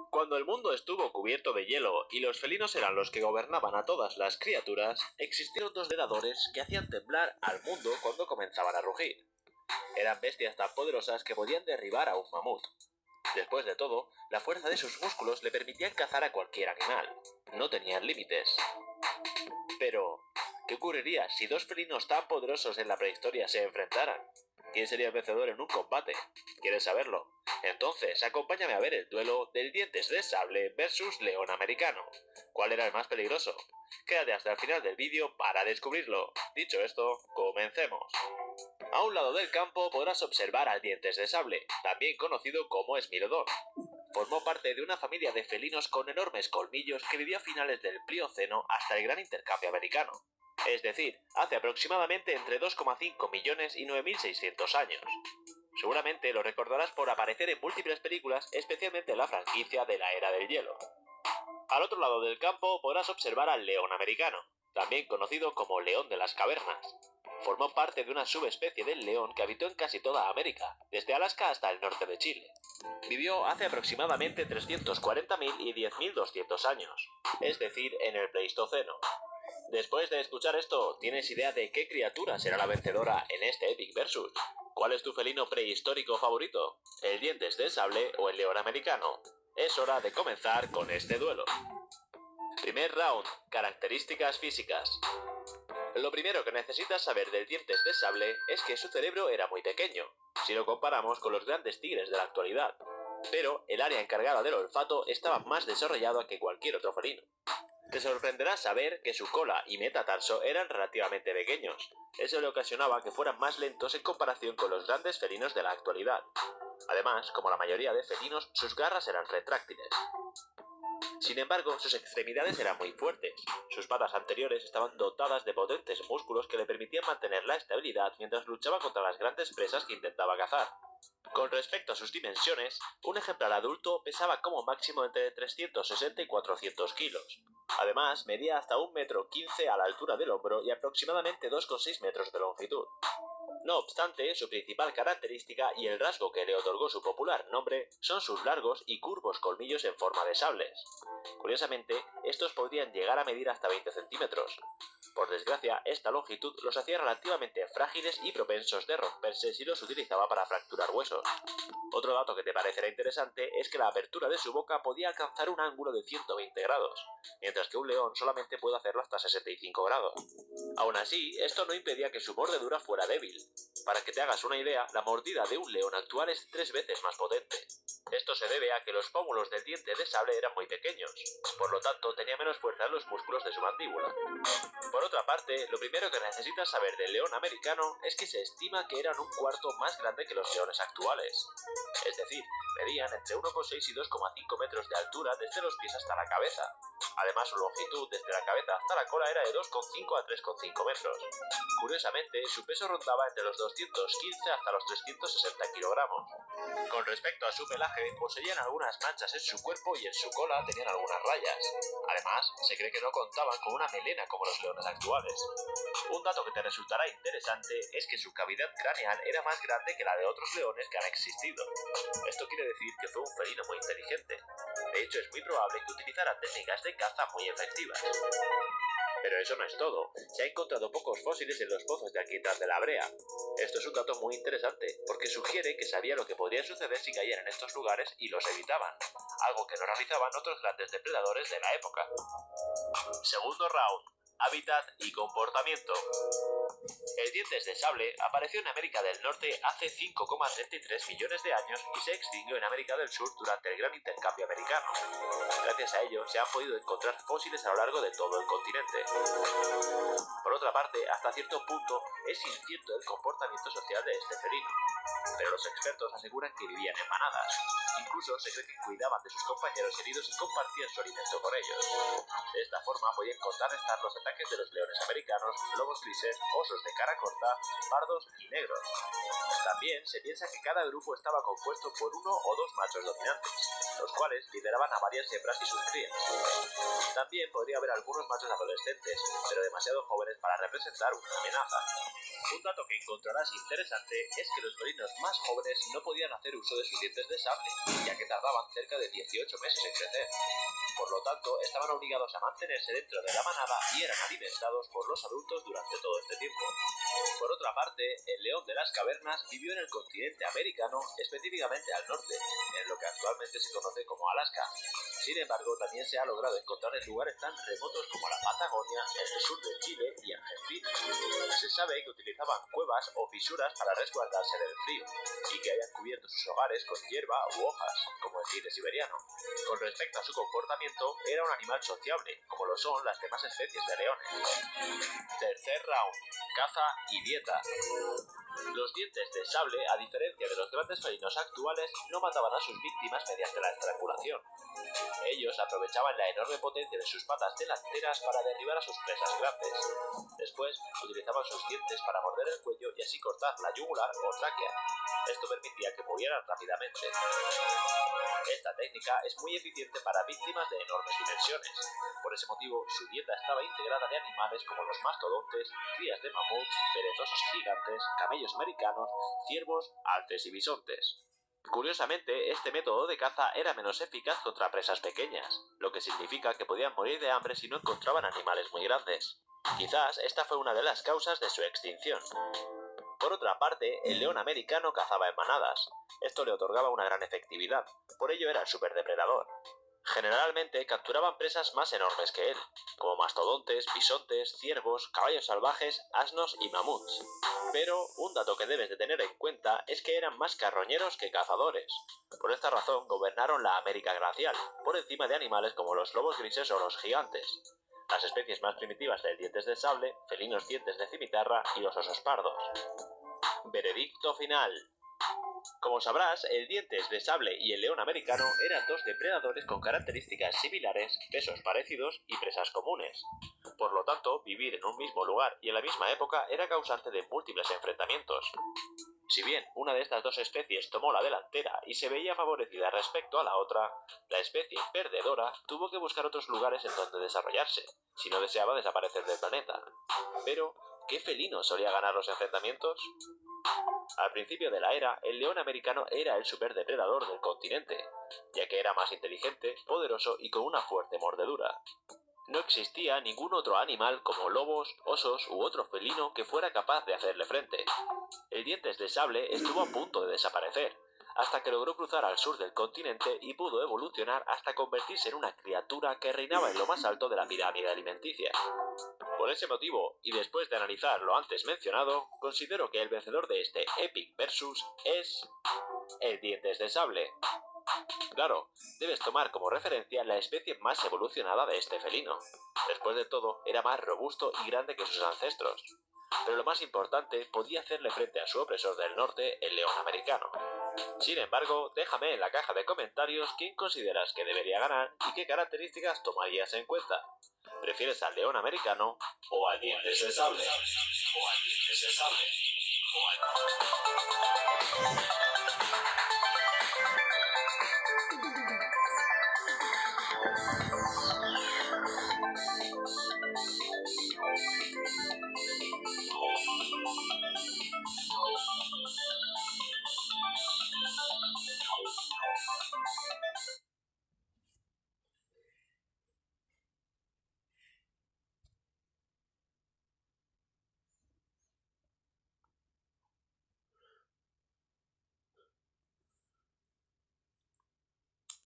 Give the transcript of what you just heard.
Cuando el mundo estuvo cubierto de hielo y los felinos eran los que gobernaban a todas las criaturas, existieron dos depredadores que hacían temblar al mundo cuando comenzaban a rugir. Eran bestias tan poderosas que podían derribar a un mamut. Después de todo, la fuerza de sus músculos le permitían cazar a cualquier animal. No tenían límites. Pero, ¿qué ocurriría si dos felinos tan poderosos en la prehistoria se enfrentaran? ¿Quién sería el vencedor en un combate? ¿Quieres saberlo? Entonces, acompáñame a ver el duelo del dientes de sable versus león americano. ¿Cuál era el más peligroso? Quédate hasta el final del vídeo para descubrirlo. Dicho esto, comencemos. A un lado del campo podrás observar al dientes de sable, también conocido como esmilodón. Formó parte de una familia de felinos con enormes colmillos que vivió a finales del Plioceno hasta el gran intercambio americano. Es decir, hace aproximadamente entre 2,5 millones y 9.600 años. Seguramente lo recordarás por aparecer en múltiples películas, especialmente en la franquicia de la Era del Hielo. Al otro lado del campo podrás observar al león americano, también conocido como león de las cavernas. Formó parte de una subespecie del león que habitó en casi toda América, desde Alaska hasta el norte de Chile. Vivió hace aproximadamente 340.000 y 10.200 años, es decir, en el Pleistoceno. Después de escuchar esto, ¿tienes idea de qué criatura será la vencedora en este Epic Versus? ¿Cuál es tu felino prehistórico favorito? ¿El dientes de sable o el león americano? Es hora de comenzar con este duelo. Primer round, características físicas. Lo primero que necesitas saber del dientes de sable es que su cerebro era muy pequeño, si lo comparamos con los grandes tigres de la actualidad. Pero el área encargada del olfato estaba más desarrollada que cualquier otro felino. Te sorprenderá saber que su cola y metatarso eran relativamente pequeños. Eso le ocasionaba que fueran más lentos en comparación con los grandes felinos de la actualidad. Además, como la mayoría de felinos, sus garras eran retráctiles. Sin embargo, sus extremidades eran muy fuertes. Sus patas anteriores estaban dotadas de potentes músculos que le permitían mantener la estabilidad mientras luchaba contra las grandes presas que intentaba cazar. Con respecto a sus dimensiones, un ejemplar adulto pesaba como máximo entre 360 y 400 kilos. Además, medía hasta 1,15 m a la altura del hombro y aproximadamente 2,6 metros de longitud. No obstante, su principal característica y el rasgo que le otorgó su popular nombre son sus largos y curvos colmillos en forma de sables. Curiosamente, estos podrían llegar a medir hasta 20 centímetros. Por desgracia, esta longitud los hacía relativamente frágiles y propensos de romperse si los utilizaba para fracturar huesos. Otro dato que te parecerá interesante es que la apertura de su boca podía alcanzar un ángulo de 120 grados, mientras que un león solamente puede hacerlo hasta 65 grados. Aún así, esto no impedía que su mordedura fuera débil. Para que te hagas una idea, la mordida de un león actual es 3 veces más potente. Esto se debe a que los pómulos del diente de sable eran muy pequeños, por lo tanto tenía menos fuerza en los músculos de su mandíbula. Por otra parte, lo primero que necesitas saber del león americano es que se estima que eran un cuarto más grande que los leones actuales. Es decir, medían entre 1,6 y 2,5 metros de altura desde los pies hasta la cabeza. Además, su longitud desde la cabeza hasta la cola era de 2,5 a 3,5 metros. Curiosamente, su peso rondaba entre los 215 hasta los 360 kilogramos. Con respecto a su pelaje, poseían algunas manchas en su cuerpo y en su cola tenían algunas rayas. Además, se cree que no contaban con una melena como los leones actuales. Un dato que te resultará interesante es que su cavidad craneal era más grande que la de otros leones que han existido. Esto quiere decir que fue un felino muy inteligente. De hecho, es muy probable que utilizara técnicas de caza muy efectivas. Pero eso no es todo. Se han encontrado pocos fósiles en los pozos de alquitrán de la Brea. Esto es un dato muy interesante, porque sugiere que sabía lo que podría suceder si caían en estos lugares y los evitaban, algo que no realizaban otros grandes depredadores de la época. Segundo round, hábitat y comportamiento. El dientes de sable apareció en América del Norte hace 5,33 millones de años y se extinguió en América del Sur durante el gran intercambio americano. Gracias a ello se han podido encontrar fósiles a lo largo de todo el continente. Por otra parte, hasta cierto punto es incierto el comportamiento social de este felino, pero los expertos aseguran que vivían en manadas. Incluso se cree que cuidaban de sus compañeros heridos y compartían su alimento con ellos. De esta forma podían contrarrestar los ataques de los leones americanos, lobos grises osos de cara corta, pardos y negros. También se piensa que cada grupo estaba compuesto por uno o dos machos dominantes, los cuales lideraban a varias hembras y sus crías. También podría haber algunos machos adolescentes, pero demasiado jóvenes para representar una amenaza. Un dato que encontrarás interesante es que los felinos más jóvenes no podían hacer uso de sus dientes de sable, ya que tardaban cerca de 18 meses en crecer. Por lo tanto, estaban obligados a mantenerse dentro de la manada y eran alimentados por los adultos durante todo este tiempo. Por otra parte, el león de las cavernas vivió en el continente americano, específicamente al norte, en lo que actualmente se conoce como Alaska. Sin embargo, también se ha logrado encontrar en lugares tan remotos como la Patagonia, en el sur de Chile y Argentina. Se sabe que utilizaban cuevas o fisuras para resguardarse del frío, y que hayan cubierto sus hogares con hierba u hojas, como el tigre siberiano. Con respecto a su comportamiento, era un animal sociable, como lo son las demás especies de leones. Tercer round: caza y dieta. Los dientes de sable, a diferencia de los grandes felinos actuales, no mataban a sus víctimas mediante la estrangulación. Ellos aprovechaban la enorme potencia de sus patas delanteras para derribar a sus presas grandes. Después, utilizaban sus dientes para morder el cuello y así cortar la yugular o tráquea. Esto permitía que murieran rápidamente. Esta técnica es muy eficiente para víctimas de enormes dimensiones. Por ese motivo, su dieta estaba integrada de animales como los mastodontes, crías de mamuts, perezosos gigantes, camellos americanos, ciervos, alces y bisontes. Curiosamente, este método de caza era menos eficaz contra presas pequeñas, lo que significa que podían morir de hambre si no encontraban animales muy grandes. Quizás esta fue una de las causas de su extinción. Por otra parte, el león americano cazaba en manadas. Esto le otorgaba una gran efectividad, por ello era el superdepredador. Generalmente capturaban presas más enormes que él, como mastodontes, bisontes, ciervos, caballos salvajes, asnos y mamuts. Pero un dato que debes de tener en cuenta es que eran más carroñeros que cazadores. Por esta razón gobernaron la América glacial, por encima de animales como los lobos grises o los gigantes. Las especies más primitivas de dientes de sable, felinos dientes de cimitarra y los osos pardos. Veredicto final. Como sabrás, el dientes de sable y el león americano eran dos depredadores con características similares, pesos parecidos y presas comunes. Por lo tanto, vivir en un mismo lugar y en la misma época era causante de múltiples enfrentamientos. Si bien una de estas dos especies tomó la delantera y se veía favorecida respecto a la otra, la especie perdedora tuvo que buscar otros lugares en donde desarrollarse, si no deseaba desaparecer del planeta. Pero, ¿qué felino solía ganar los enfrentamientos? Al principio de la era, el león americano era el superdepredador del continente, ya que era más inteligente, poderoso y con una fuerte mordedura. No existía ningún otro animal como lobos, osos u otro felino que fuera capaz de hacerle frente. El dientes de sable estuvo a punto de desaparecer, hasta que logró cruzar al sur del continente y pudo evolucionar hasta convertirse en una criatura que reinaba en lo más alto de la pirámide alimenticia. Por ese motivo, y después de analizar lo antes mencionado, considero que el vencedor de este Epic Versus es el dientes de sable. Claro, debes tomar como referencia la especie más evolucionada de este felino. Después de todo, era más robusto y grande que sus ancestros. Pero lo más importante, podía hacerle frente a su opresor del norte, el león americano. Sin embargo, déjame en la caja de comentarios quién consideras que debería ganar y qué características tomarías en cuenta. ¿Prefieres al león americano o al dientes de sable?